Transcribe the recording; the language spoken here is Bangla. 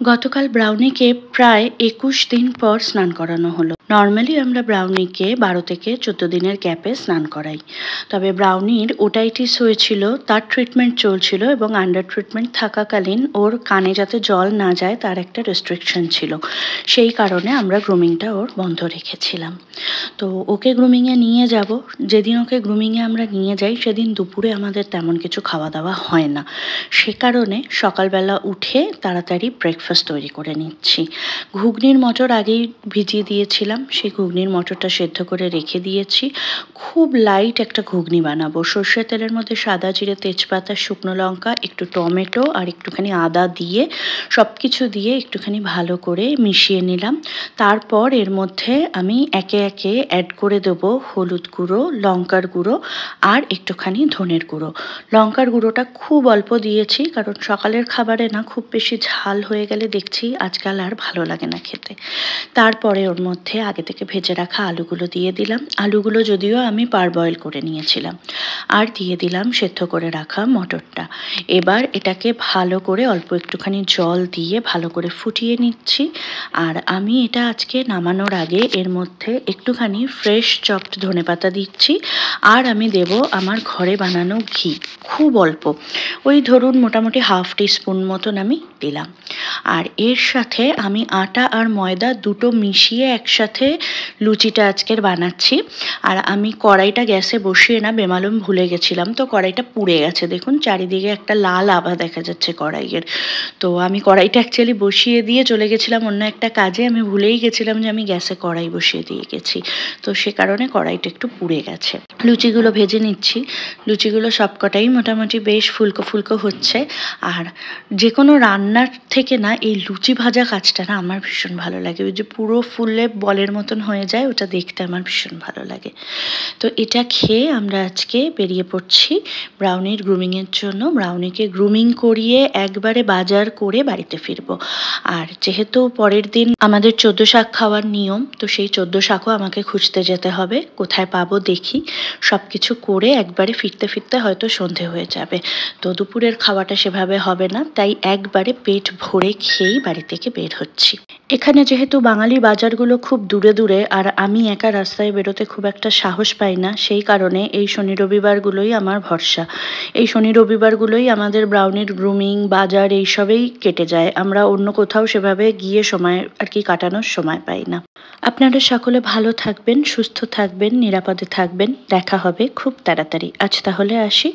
গতকাল ব্রাউনিকে প্রায় ২১ দিন পর স্নান করানো হলো। নর্মালি আমরা ব্রাউনিকে ১২ থেকে ১৪ দিনের গ্যাপে স্নান করাই। তবে ব্রাউনির ওটাইটিস হয়েছিল, তার ট্রিটমেন্ট চলছিল এবং আন্ডার ট্রিটমেন্ট থাকাকালীন ওর কানে যাতে জল না যায় তার একটা রেস্ট্রিকশন ছিল। সেই কারণে আমরা গ্রুমিংটা ওর বন্ধ রেখেছিলাম। তো ওকে গ্রুমিংয়ে নিয়ে যাব। যেদিন ওকে গ্রুমিংয়ে আমরা নিয়ে যাই সেদিন দুপুরে আমাদের তেমন কিছু খাওয়া দাওয়া হয় না। সে কারণে সকালবেলা উঠে তাড়াতাড়ি ব্রেকফাস্ট তৈরি করে নিচ্ছি। ঘুগনির মটর আগেই ভিজিয়ে দিয়েছিলাম, সেই ঘুগনির মটরটা সেদ্ধ করে রেখে দিয়েছি। খুব লাইট একটা ঘুগনি বানাবো। সর্ষের তেলের মধ্যে সাদা জিরে, তেজপাতা, শুকনো লঙ্কা, একটু টমেটো আর একটুখানি আদা দিয়ে সব কিছু দিয়ে একটুখানি ভালো করে মিশিয়ে নিলাম। তারপর এর মধ্যে আমি একে একে অ্যাড করে দেবো হলুদ গুঁড়ো, লঙ্কার গুঁড়ো আর একটুখানি ধনের গুঁড়ো। লঙ্কার গুঁড়োটা খুব অল্প দিয়েছি, কারণ সকালের খাবারে না খুব বেশি ঝাল হয়ে গেলে দেখছি আজকাল আর ভালো লাগে না খেতে। তারপরে ওর মধ্যে আগে থেকে ভেজে রাখা আলুগুলো দিয়ে দিলাম। আলুগুলো যদিও আমি পারবয়েল করে নিয়েছিলাম। আর দিয়ে দিলাম সেদ্ধ করে রাখা মটরটা। এবার এটাকে ভালো করে অল্প একটুখানি জল দিয়ে ভালো করে ফুটিয়ে নিচ্ছি। আর আমি এটা আজকে নামানোর আগে এর মধ্যে একটুখানি ফ্রেশ চপড ধনেপাতা দিচ্ছি। আর আমি দেব আমার ঘরে বানানো ঘি, খুব অল্প, ওই ধরুন মোটামুটি হাফ টিস্পুন মতন আমি দিলাম। আর এর সাথে আমি আটা আর ময়দা দুটো মিশিয়ে একসাথে লুচিটা আজকের বানাচ্ছি। আর আমি কড়াইটা গ্যাসে বসিয়ে না বেমালুম ভুলে গেছিলাম, তো কড়াইটা পুড়ে গেছে। দেখুন চারিদিকে একটা লাল আভা দেখা যাচ্ছে কড়াইয়ের। তো আমি কড়াইটা অ্যাকচুয়ালি বসিয়ে দিয়ে চলে গেছিলাম অন্য একটা কাজে। আমি ভুলেই গেছিলাম যে আমি গ্যাসে কড়াই বসিয়ে দিয়ে গেছি, তো সে কারণে কড়াইটা একটু পুড়ে গেছে। লুচিগুলো ভেজে নিচ্ছি। লুচিগুলো সবকটাই মোটামুটি বেশ ফুলকো ফুলকো হচ্ছে। আর যে কোনো রান্নার থেকে না এই লুচি ভাজা কাজটা না আমার ভীষণ ভালো লাগে। ওই যে পুরো ফুলে বলের মতন হয়ে যায়, ওটা দেখতে আমার ভীষণ ভালো লাগে। তো এটা খেয়ে আমরা আজকে বেরিয়ে পড়ছি ব্রাউনির গ্রুমিংয়ের জন্য। ব্রাউনিকে গ্রুমিং করিয়ে একবারে বাজার করে বাড়িতে ফিরবো। আর যেহেতু পরের দিন আমাদের ১৪ শাক খাওয়ার নিয়ম, তো সেই ১৪ শাকও আমাকে খুঁজতে যেতে হবে। কোথায় পাবো দেখি। সব কিছু করে একবারে ফিরতে ফিরতে হয়তো সন্ধে হয়ে যাবে। তো দুপুরের খাওয়াটা সেভাবে হবে না, তাই একবারে পেট ভরে খেয়েই বাড়ি থেকে বের হচ্ছি। এখানে যেহেতু বাঙালি বাজারগুলো খুব দূরে দূরে আর আমি একা রাস্তায় বেরোতে খুব একটা সাহস পাই না, সেই কারণে এই শনি রবিবারগুলোই আমার ভরসা। এই শনি রবিবারগুলোই আমাদের ব্রাউনির গ্রুমিং, বাজার এইসবেই কেটে যায়। আমরা অন্য কোথাও সেভাবে গিয়ে সময় আর কি কাটানোর সময় পাই না। আপনারা সকলে ভালো থাকবেন, সুস্থ থাকবেন, নিরাপদে থাকবেন। দেখা হবে খুব তাড়াতাড়ি। আজ তাহলে আসি।